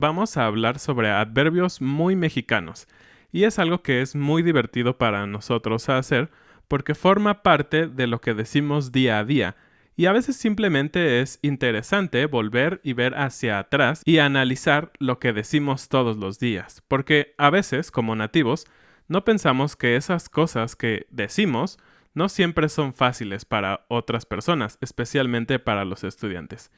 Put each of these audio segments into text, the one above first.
Vamos a hablar sobre adverbios muy mexicanos, y es algo que es muy divertido para nosotros hacer porque forma parte de lo que decimos día a día, y a veces simplemente es interesante volver y ver hacia atrás y analizar lo que decimos todos los días, porque a veces, como nativos, no pensamos que esas cosas que decimos no siempre son fáciles para otras personas, especialmente para los estudiantes.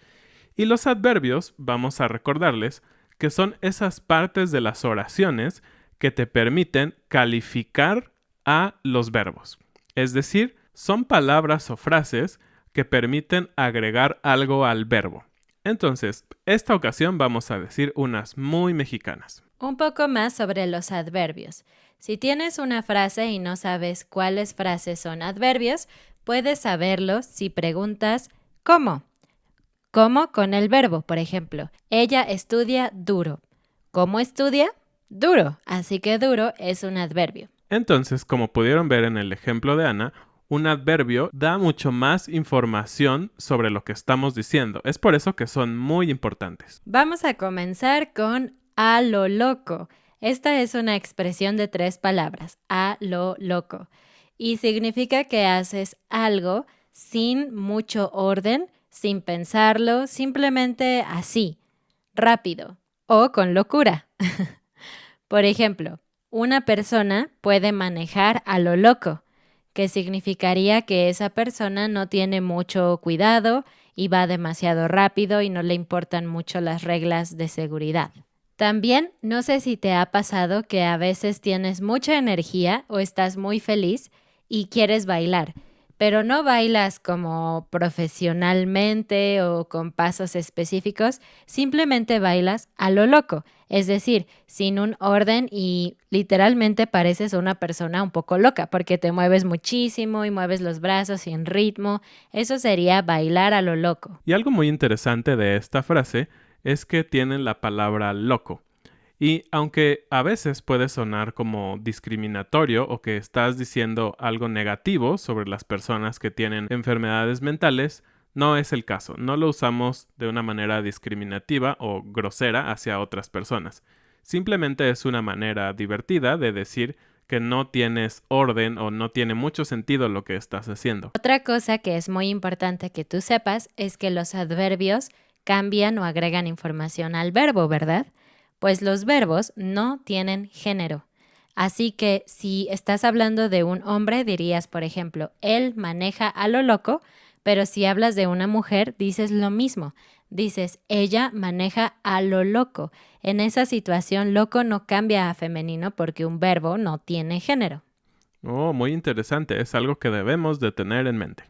Y los adverbios, vamos a recordarles, que son esas partes de las oraciones que te permiten calificar a los verbos. Es decir, son palabras o frases que permiten agregar algo al verbo. Entonces, esta ocasión vamos a decir unas muy mexicanas. Un poco más sobre los adverbios. Si tienes una frase y no sabes cuáles frases son adverbios, puedes saberlo si preguntas ¿cómo? ¿Cómo? Con el verbo, por ejemplo. Ella estudia duro. ¿Cómo estudia? Duro. Así que duro es un adverbio. Entonces, como pudieron ver en el ejemplo de Ana, un adverbio da mucho más información sobre lo que estamos diciendo. Es por eso que son muy importantes. Vamos a comenzar con a lo loco. Esta es una expresión de 3 palabras, a lo loco, y significa que haces algo sin mucho orden, sin pensarlo, simplemente así, rápido o con locura. Por ejemplo, una persona puede manejar a lo loco, que significaría que esa persona no tiene mucho cuidado y va demasiado rápido y no le importan mucho las reglas de seguridad. También, no sé si te ha pasado que a veces tienes mucha energía o estás muy feliz y quieres bailar, pero no bailas como profesionalmente o con pasos específicos, simplemente bailas a lo loco, es decir, sin un orden y literalmente pareces una persona un poco loca porque te mueves muchísimo y mueves los brazos sin ritmo. Eso sería bailar a lo loco. Y algo muy interesante de esta frase es que tienen la palabra loco. Y aunque a veces puede sonar como discriminatorio o que estás diciendo algo negativo sobre las personas que tienen enfermedades mentales, no es el caso. No lo usamos de una manera discriminativa o grosera hacia otras personas. Simplemente es una manera divertida de decir que no tienes orden o no tiene mucho sentido lo que estás haciendo. Otra cosa que es muy importante que tú sepas es que los adverbios cambian o agregan información al verbo, ¿verdad? Pues los verbos no tienen género. Así que si estás hablando de un hombre, dirías, por ejemplo, él maneja a lo loco, pero si hablas de una mujer, dices lo mismo. Dices, ella maneja a lo loco. En esa situación, loco no cambia a femenino porque un verbo no tiene género. Oh, muy interesante. Es algo que debemos de tener en mente.